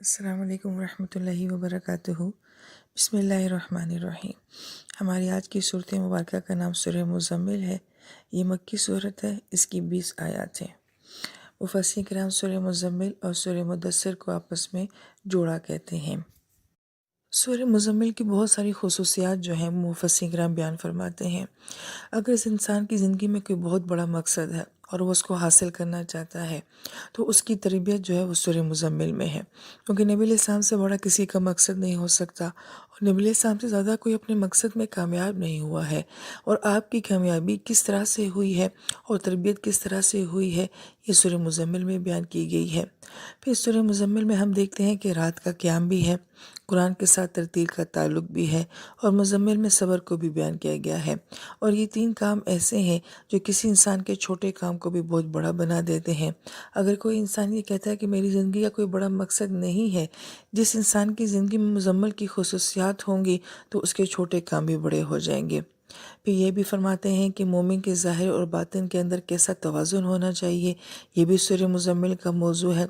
السلام علیکم ورحمۃ اللہ وبرکاتہ۔ بسم اللہ الرحمن الرحیم۔ ہماری آج کی صورت مبارکہ کا نام سورہ مزمل ہے۔ یہ مکی صورت ہے، اس کی 20 آیات ہیں۔ مفسرین کرام سورہ مزمل اور سورہ مدثر کو آپس میں جوڑا کہتے ہیں۔ سورہ مزمل کی بہت ساری خصوصیات جو ہیں مفسرین کرام بیان فرماتے ہیں۔ اگر اس انسان کی زندگی میں کوئی بہت بڑا مقصد ہے اور وہ اس کو حاصل کرنا چاہتا ہے تو اس کی تربیت جو ہے وہ سورہ مزمل میں ہے، کیونکہ نبی علیہ السلام سے بڑا کسی کا مقصد نہیں ہو سکتا، اور نبی علیہ السلام سے زیادہ کوئی اپنے مقصد میں کامیاب نہیں ہوا ہے۔ اور آپ کی کامیابی کس طرح سے ہوئی ہے اور تربیت کس طرح سے ہوئی ہے، یہ سورہ مزمل میں بیان کی گئی ہے۔ پھر سورہ مزمل میں ہم دیکھتے ہیں کہ رات کا قیام بھی ہے، قرآن کے ساتھ ترتیل کا تعلق بھی ہے، اور مزمل میں صبر کو بھی بیان کیا گیا ہے۔ اور یہ 3 کام ایسے ہیں جو کسی انسان کے چھوٹے کام کو بھی بہت بڑا بنا دیتے ہیں۔ اگر کوئی انسان یہ کہتا ہے کہ میری زندگی کا کوئی بڑا مقصد نہیں ہے، جس انسان کی زندگی میں مزمل کی خصوصیات ہوں گی تو اس کے چھوٹے کام بھی بڑے ہو جائیں گے۔ پھر یہ بھی فرماتے ہیں کہ مومن کے ظاہر اور باطن کے اندر کیسا توازن ہونا چاہیے، یہ بھی سورہ مزمل کا موضوع ہے۔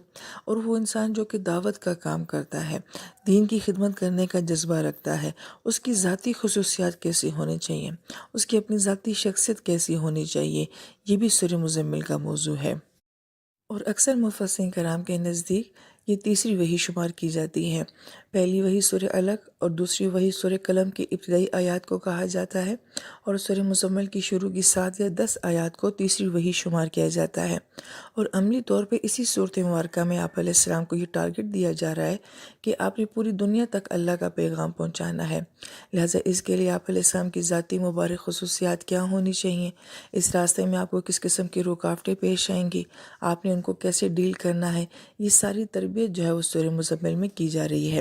اور وہ انسان جو کہ دعوت کا کام کرتا ہے، دین کی خدمت کرنے کا جذبہ رکھتا ہے، اس کی ذاتی خصوصیات کیسی ہونی چاہیے، اس کی اپنی ذاتی شخصیت کیسی ہونی چاہیے، یہ بھی سورہ مزمل کا موضوع ہے۔ اور اکثر مفسرین کرام کے نزدیک یہ تیسری وحی شمار کی جاتی ہے۔ پہلی وحی سورہ علق اور دوسری وحی سورہ قلم کی ابتدائی آیات کو کہا جاتا ہے، اور سورہ مزمل کی شروع کی 7 یا 10 آیات کو تیسری وحی شمار کیا جاتا ہے۔ اور عملی طور پہ اسی صورت مبارکہ میں آپ علیہ السلام کو یہ ٹارگٹ دیا جا رہا ہے کہ آپ نے پوری دنیا تک اللہ کا پیغام پہنچانا ہے، لہٰذا اس کے لیے آپ علیہ السلام کی ذاتی مبارک خصوصیات کیا ہونی چاہیے، اس راستے میں آپ کو کس قسم کی رکاوٹیں پیش آئیں گی، آپ نے ان کو کیسے ڈیل کرنا ہے، یہ ساری تربیت جو ہے وہ سورہ مزمل میں کی جا رہی ہے۔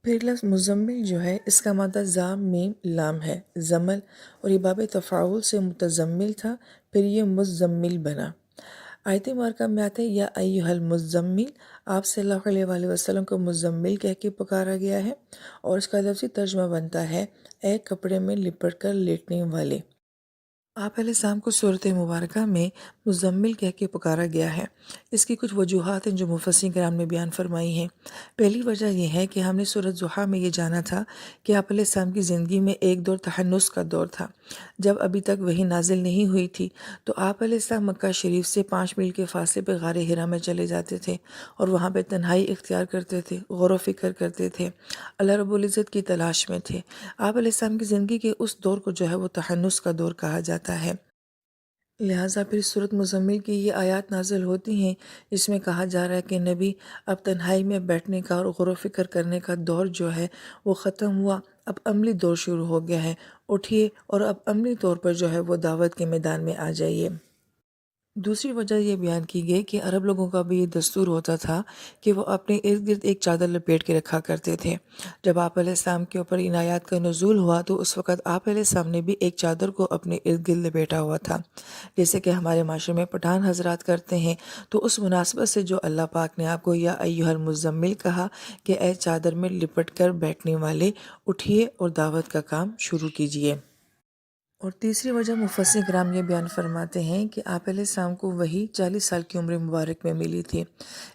پھر لفظ مزمل جو ہے اس کا مادہ زام میم لام ہے، زمل، اور یہ باب تفاعل سے متزمل تھا، پھر یہ مزمل بنا۔ آیت مبارکہ میں آتا ہے یا ایھا المزمل، آپ صلی اللہ علیہ وآلہ وسلم کو مزمل کہہ کے پکارا گیا ہے، اور اس کا لفظی ترجمہ بنتا ہے اے کپڑے میں لپٹ کر لیٹنے والے۔ آپ علیہ السلام کو صورت مبارکہ میں مزمل کہہ کے پکارا گیا ہے۔ اس کی کچھ وجوہات ہیں جو مفسرین کرام نے بیان فرمائی ہیں۔ پہلی وجہ یہ ہے کہ ہم نے سورۃ ضحیٰ میں یہ جانا تھا کہ آپ علیہ السلام کی زندگی میں ایک دور تحنس کا دور تھا، جب ابھی تک وحی نازل نہیں ہوئی تھی، تو آپ علیہ السلام مکہ شریف سے 5 میل کے فاصلے پہ غار حرا میں چلے جاتے تھے، اور وہاں پہ تنہائی اختیار کرتے تھے، غور و فکر کرتے تھے، اللہ رب العزت کی تلاش میں تھے۔ آپ علیہ السلام کی زندگی کے اس دور کو جو ہے وہ تحنس کا دور کہا جاتا ہے۔ لہٰذا پھر سورۃ مزمل کی یہ آیات نازل ہوتی ہیں جس میں کہا جا رہا ہے کہ نبی، اب تنہائی میں بیٹھنے کا اور غور و فکر کرنے کا دور جو ہے وہ ختم ہوا، اب عملی دور شروع ہو گیا ہے، اٹھیے اور اب عملی طور پر جو ہے وہ دعوت کے میدان میں آ جائیے۔ دوسری وجہ یہ بیان کی گئی کہ عرب لوگوں کا بھی یہ دستور ہوتا تھا کہ وہ اپنے ارد گرد ایک چادر لپیٹ کے رکھا کرتے تھے۔ جب آپ علیہ السلام کے اوپر ان آیات کا نزول ہوا تو اس وقت آپ علیہ السلام نے بھی ایک چادر کو اپنے ارد گرد لپیٹا ہوا تھا، جیسے کہ ہمارے معاشرے میں پٹھان حضرات کرتے ہیں۔ تو اس مناسبت سے جو اللہ پاک نے آپ کو یا ایھا المزمل کہا کہ اے چادر میں لپٹ کر بیٹھنے والے، اٹھیے اور دعوت کا کام شروع کیجیے۔ اور تیسری وجہ مفسرین کرام یہ بیان فرماتے ہیں کہ آپ علیہ السلام کو وحی 40 سال کی عمر مبارک میں ملی تھی،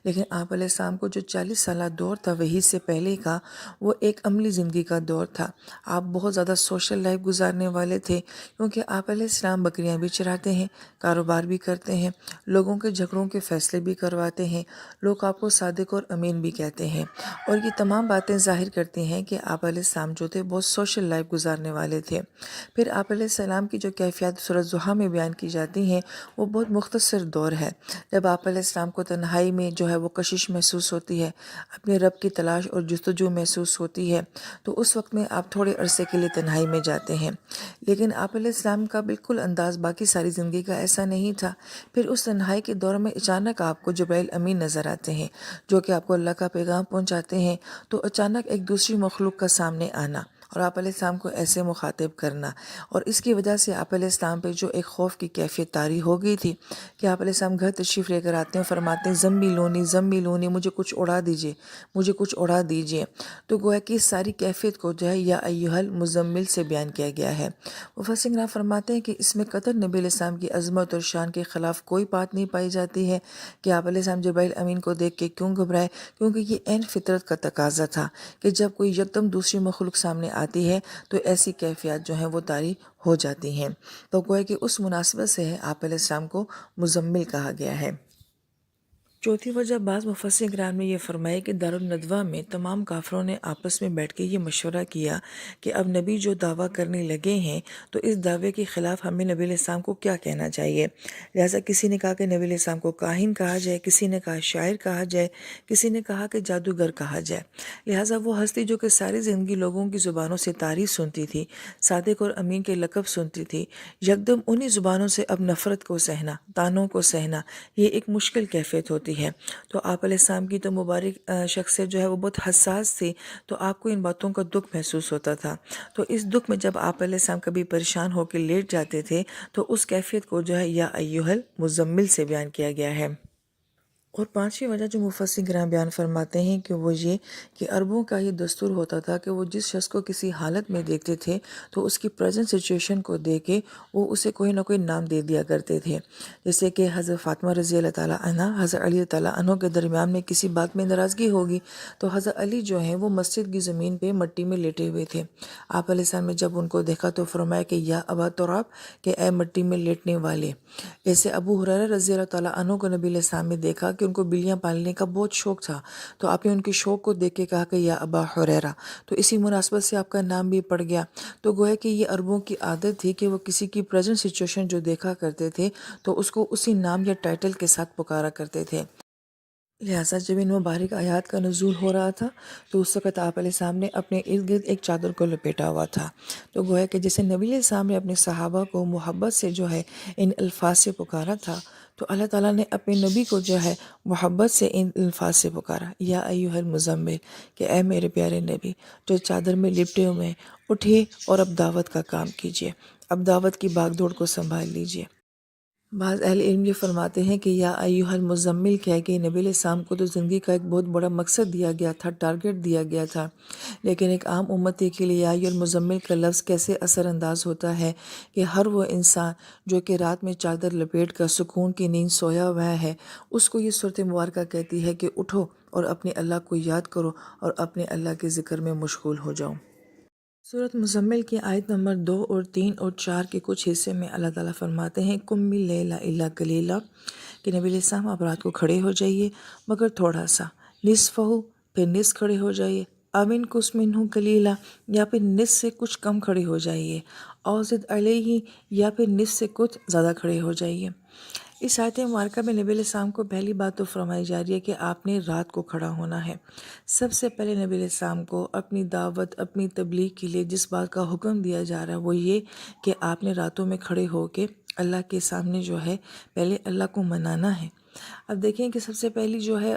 لیکن آپ علیہ السلام کو جو 40 سالہ دور تھا وحی سے پہلے کا، وہ ایک عملی زندگی کا دور تھا۔ آپ بہت زیادہ سوشل لائف گزارنے والے تھے، کیونکہ آپ علیہ السلام بکریاں بھی چراتے ہیں، کاروبار بھی کرتے ہیں، لوگوں کے جھگڑوں کے فیصلے بھی کرواتے ہیں، لوگ آپ کو صادق اور امین بھی کہتے ہیں، اور یہ تمام باتیں ظاہر کرتی ہیں کہ آپ علیہ السلام جو تھے بہت سوشل لائف گزارنے والے تھے۔ پھر آپ علیہ السلام کی جو کیفیات سورۃ ضحیٰ میں بیان کی جاتی ہیں وہ بہت مختصر دور ہے، جب آپ علیہ السلام کو تنہائی میں جو ہے وہ کشش محسوس ہوتی ہے، اپنے رب کی تلاش اور جستجو محسوس ہوتی ہے، تو اس وقت میں آپ تھوڑے عرصے کے لیے تنہائی میں جاتے ہیں۔ لیکن آپ علیہ السلام کا بالکل انداز باقی ساری زندگی کا ایسا نہیں تھا۔ پھر اس تنہائی کے دور میں اچانک آپ کو جبرائیل امین نظر آتے ہیں، جو کہ آپ کو اللہ کا پیغام پہنچاتے ہیں۔ تو اچانک ایک دوسری مخلوق کا سامنے آنا اور آپ علیہ السلام کو ایسے مخاطب کرنا، اور اس کی وجہ سے آپ علیہ السلام پہ جو ایک خوف کی کیفیت طاری ہو گئی تھی کہ آپ علیہ السلام گھر تشریف لے کر آتے ہیں، فرماتے ہیں زمبیلونی، مجھے کچھ اڑا دیجیے، مجھے کچھ اڑا دیجیے۔ تو گویا کہ اس ساری کیفیت کو جو ہے یا ایھا المزمل سے بیان کیا گیا ہے۔ مفسرین کرام فرماتے ہیں کہ اس میں قطر نبی علیہ السلام کی عظمت اور شان کے خلاف کوئی بات نہیں پائی جاتی ہے کہ آپ علیہ السلام جبرائیل امین کو دیکھ کے کیوں گھبرائے، کیونکہ یہ عین فطرت کا تقاضا تھا کہ جب کوئی یکدم دوسری مخلوق سامنے آتی ہے تو ایسی کیفیات جو ہیں وہ طاری ہو جاتی ہیں۔ تو گویا کہ اس مناسبت سے ہے آپ علیہ السلام کو مزمل کہا گیا ہے۔ چوتھی وجہ بعض مفسرین کرام نے یہ فرمایا کہ دارالندوہ میں تمام کافروں نے آپس میں بیٹھ کے یہ مشورہ کیا کہ اب نبی جو دعویٰ کرنے لگے ہیں تو اس دعوے کے خلاف ہمیں نبی علیہ السلام کو کیا کہنا چاہیے۔ لہٰذا کسی نے کہا کہ نبی علیہ السلام کو کاہن کہا جائے، کسی نے کہا شاعر کہا جائے، کسی نے کہا کہ جادوگر کہا جائے۔ لہٰذا وہ ہستی جو کہ ساری زندگی لوگوں کی زبانوں سے تعریف سنتی تھی، صادق اور امین کے لقب سنتی تھی، یکدم انہی زبانوں سے اب نفرت کو سہنا، طعنوں کو سہنا، یہ ایک مشکل کیفیت ہوتی ہے۔ تو آپ علیہ السلام کی تو مبارک شخصیت جو ہے وہ بہت حساس تھی، تو آپ کو ان باتوں کا دکھ محسوس ہوتا تھا۔ تو اس دکھ میں جب آپ علیہ السلام کبھی پریشان ہو کے لیٹ جاتے تھے تو اس کیفیت کو جو ہے یا ایھا المزمل سے بیان کیا گیا ہے۔ اور پانچویں وجہ جو مفسرین کرام بیان فرماتے ہیں کہ وہ یہ کہ عربوں کا یہ دستور ہوتا تھا کہ وہ جس شخص کو کسی حالت میں دیکھتے تھے تو اس کی پریزنٹ سچویشن کو دیکھ کے وہ اسے کوئی نہ کوئی نام دے دیا کرتے تھے۔ جیسے کہ حضرت فاطمہ رضی اللہ تعالیٰ عنہ حضرت علی تعالیٰ عنہ کے درمیان میں کسی بات میں ناراضگی ہوگی تو حضرت علی جو ہیں وہ مسجد کی زمین پہ مٹی میں لیٹے ہوئے تھے۔ آپ علیہ السلام نے جب ان کو دیکھا تو فرمایا کہ یا ابا تراب، کہ اے مٹی میں لیٹنے والے۔ ایسے ابو ہریرہ رضی اللہ تعالیٰ عنہ کو نبی علیہ السلام نے دیکھا کہ ان کو بلیاں پالنے کا بہت شوق تھا، تو آپ نے ان کے شوق کو دیکھ کے کہا کہ یا ابا ہریرہ، تو اسی مناسبت سے آپ کا نام بھی پڑ گیا۔ تو گویا کہ یہ عربوں کی عادت تھی کہ وہ کسی کی پریزنٹ سچویشن جو دیکھا کرتے تھے تو اس کو اسی نام یا ٹائٹل کے ساتھ پکارا کرتے تھے۔ لہٰذا جب ان مبارک آیات کا نزول ہو رہا تھا تو اس وقت آپ علیہ السلام نے اپنے ارد گرد ایک چادر کو لپیٹا ہوا تھا۔ تو گویا کہ جیسے نبی علیہ السلام نے اپنے صحابہ کو محبت سے جو ہے ان الفاظ سے پکارا تھا، تو اللہ تعالیٰ نے اپنے نبی کو جو ہے محبت سے ان الفاظ سے پکارا، یا ایھا المزمل، کہ اے میرے پیارے نبی جو چادر میں لپٹے ہوئے ہیں، اٹھیے اور اب دعوت کا کام کیجیے، اب دعوت کی باغ دوڑ کو سنبھال لیجیے۔ بعض اہل علم یہ فرماتے ہیں کہ یا ایھا المزمل کہہ کے نبی علیہ السلام کو تو زندگی کا ایک بہت بڑا مقصد دیا گیا تھا، ٹارگٹ دیا گیا تھا، لیکن ایک عام امتی کے لیے یا ایھا المزمل کا لفظ کیسے اثر انداز ہوتا ہے کہ ہر وہ انسان جو کہ رات میں چادر لپیٹ کر سکون کی نیند سویا ہوا ہے، اس کو یہ صورت مبارکہ کہتی ہے کہ اٹھو اور اپنے اللہ کو یاد کرو اور اپنے اللہ کے ذکر میں مشغول ہو جاؤ۔ سورۃ مزمل کی آیت نمبر 2 اور 3 اور 4 کے کچھ حصے میں اللہ تعالیٰ فرماتے ہیں قم اللیل الا قلیلا، کہ نبی علیہ السلام آپ رات کو کھڑے ہو جائیے مگر تھوڑا سا، نصفہ، پھر نصف کھڑے ہو جائیے، او انقص منہ قلیلا، یا پھر نصف سے کچھ کم کھڑے ہو جائیے، او زد علیہ، یا پھر نصف سے کچھ زیادہ کھڑے ہو جائیے۔ اس آیت مبارکہ میں نبی علیہ السلام کو پہلی بات تو فرمائی جا رہی ہے کہ آپ نے رات کو کھڑا ہونا ہے۔ سب سے پہلے نبی علیہ السلام کو اپنی دعوت، اپنی تبلیغ کے لیے جس بات کا حکم دیا جا رہا ہے وہ یہ کہ آپ نے راتوں میں کھڑے ہو کے اللہ کے سامنے جو ہے پہلے اللہ کو منانا ہے۔ اب دیکھیں کہ سب سے پہلی جو ہے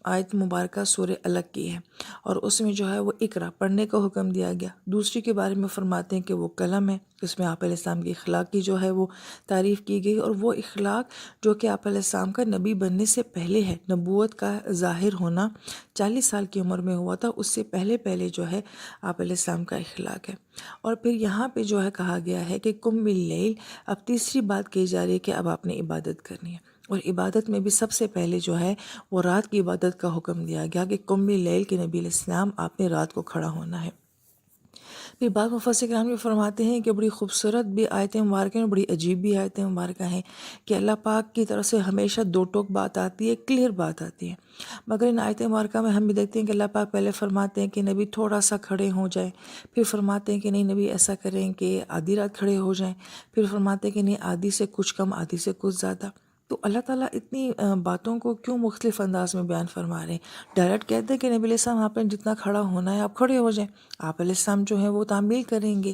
آیت مبارکہ سورہ الگ کی ہے، اور اس میں جو ہے وہ اقرا پڑھنے کا حکم دیا گیا۔ دوسری کے بارے میں فرماتے ہیں کہ وہ قلم ہے، اس میں آپ علیہ السلام کی اخلاق کی جو ہے وہ تعریف کی گئی، اور وہ اخلاق جو کہ آپ علیہ السلام کا نبی بننے سے پہلے ہے، نبوت کا ظاہر ہونا 40 سال کی عمر میں ہوا تھا، اس سے پہلے جو ہے آپ علیہ السلام کا اخلاق ہے۔ اور پھر یہاں پہ جو ہے کہا گیا ہے کہ قم باللیل، اب تیسری بات کہی جا رہی ہے کہ اب آپ نے عبادت کرنی ہے، اور عبادت میں بھی سب سے پہلے جو ہے وہ رات کی عبادت کا حکم دیا گیا کہ قم باللیل، کے نبی علیہ السلام آپ نے رات کو کھڑا ہونا ہے۔ پھر بعض مفسرین کرام یہ فرماتے ہیں کہ بڑی خوبصورت بھی آیتیں مبارکہ ہیں، بڑی عجیب بھی آیتیں مبارکہ ہیں کہ اللہ پاک کی طرف سے ہمیشہ دو ٹوک بات آتی ہے، کلیئر بات آتی ہے، مگر ان آیتیں مبارکہ میں ہم بھی دیکھتے ہیں کہ اللہ پاک پہلے فرماتے ہیں کہ نبی تھوڑا سا کھڑے ہو جائیں، پھر فرماتے ہیں کہ نہیں نبی ایسا کریں کہ آدھی رات کھڑے ہو جائیں، پھر فرماتے ہیں کہ نہیں آدھی سے کچھ کم، آدھی سے کچھ زیادہ۔ تو اللہ تعالیٰ اتنی باتوں کو کیوں مختلف انداز میں بیان فرما رہے ہیں؟ ڈائریکٹ کہتے ہیں کہ نبی علیہ السلام آپ نے جتنا کھڑا ہونا ہے آپ کھڑے ہو جائیں، آپ علیہ السلام جو ہیں وہ تعمیل کریں گے،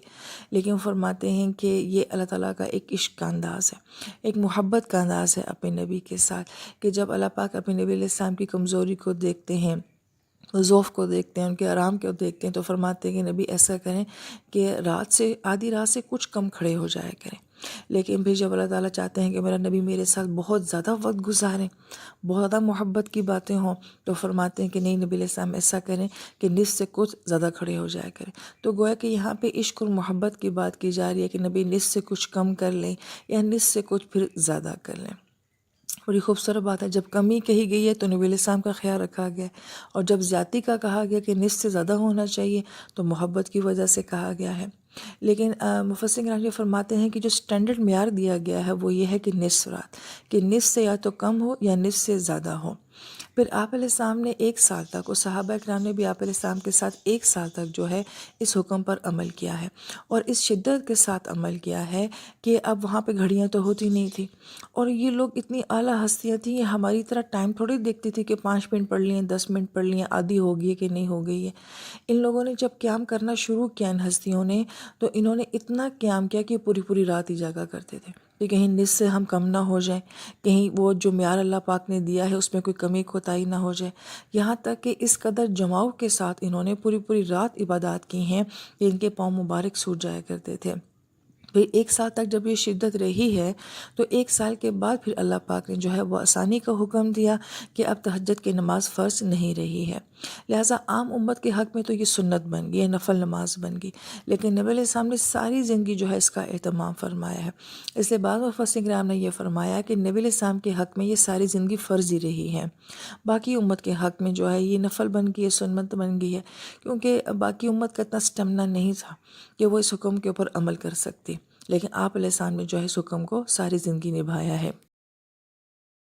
لیکن فرماتے ہیں کہ یہ اللہ تعالیٰ کا ایک عشق کا انداز ہے، ایک محبت کا انداز ہے اپنے نبی کے ساتھ، کہ جب اللہ پاک اپنے نبی علیہ السلام کی کمزوری کو دیکھتے ہیں ذوف کو دیکھتے ہیں، ان کے آرام کو دیکھتے ہیں، تو فرماتے ہیں کہ نبی ایسا کریں کہ آدھی رات سے کچھ کم کھڑے ہو جایا کریں۔ لیکن پھر جب اللہ تعالیٰ چاہتے ہیں کہ میرا نبی میرے ساتھ بہت زیادہ وقت گزاریں، بہت زیادہ محبت کی باتیں ہوں، تو فرماتے ہیں کہ نہیں، نبی علیہ السلام ایسا کریں کہ نصف سے کچھ زیادہ کھڑے ہو جایا کریں۔ تو گویا کہ یہاں پہ عشق اور محبت کی بات کی جا رہی ہے کہ نبی نصف سے کچھ کم کر لیں یا نصف سے کچھ پھر زیادہ کر لیں۔ بڑی خوبصورت بات ہے، جب کمی کہی گئی ہے تو نبی علیہ السلام کا خیال رکھا گیا ہے، اور جب زیادتی کا کہا گیا کہ نصف سے زیادہ ہونا چاہیے تو محبت کی وجہ سے کہا گیا ہے۔ لیکن مفسرین کرام یہ فرماتے ہیں کہ جو سٹینڈرڈ معیار دیا گیا ہے وہ یہ ہے کہ نصف رات، کہ نصف سے یا تو کم ہو یا نصف سے زیادہ ہو۔ پھر آپ علیہ السلام نے 1 سال تک، اور صحابہ کرام نے بھی آپ علیہ السلام کے ساتھ 1 سال تک جو ہے اس حکم پر عمل کیا ہے، اور اس شدت کے ساتھ عمل کیا ہے کہ اب وہاں پہ گھڑیاں تو ہوتی نہیں تھی، اور یہ لوگ اتنی اعلیٰ ہستیاں تھیں، یہ ہماری طرح ٹائم تھوڑی دیکھتی تھی کہ 5 منٹ پڑھ لیے، 10 منٹ پڑھ لیے، آدھی ہو گئی ہے کہ نہیں ہو گئی ہے۔ ان لوگوں نے جب قیام کرنا شروع کیا، ان ہستیوں نے، تو انہوں نے اتنا قیام کیا کہ پوری پوری رات ہی جاگا کرتے تھے کہ کہیں نصف سے ہم کم نہ ہو جائیں، کہیں وہ جو معیار اللہ پاک نے دیا ہے اس میں کوئی کمی کوتاہی نہ ہو جائے۔ یہاں تک کہ اس قدر جماؤ کے ساتھ انہوں نے پوری پوری رات عبادات کی ہیں کہ ان کے پاؤں مبارک سوج جایا کرتے تھے۔ پھر 1 سال تک جب یہ شدت رہی ہے تو 1 سال کے بعد پھر اللہ پاک نے جو ہے وہ آسانی کا حکم دیا کہ اب تہجد کی نماز فرض نہیں رہی ہے، لہٰذا عام امت کے حق میں تو یہ سنت بن گئی، یہ نفل نماز بن گئی، لیکن نبی علیہ السلام نے ساری زندگی جو ہے اس کا اہتمام فرمایا ہے۔ اس لیے بعض مفسرین کرام نے یہ فرمایا کہ نبی علیہ السلام کے حق میں یہ ساری زندگی فرض ہی رہی ہے، باقی امت کے حق میں جو ہے یہ نفل بن گئی ہے، سنت بن گئی ہے، کیونکہ باقی امت کا اتنا سٹیمنا نہیں تھا کہ وہ اس حکم کے اوپر عمل کر سکتی، لیکن آپ علیہ السلام نے جو ہے اس حکم کو ساری زندگی نبھایا ہے۔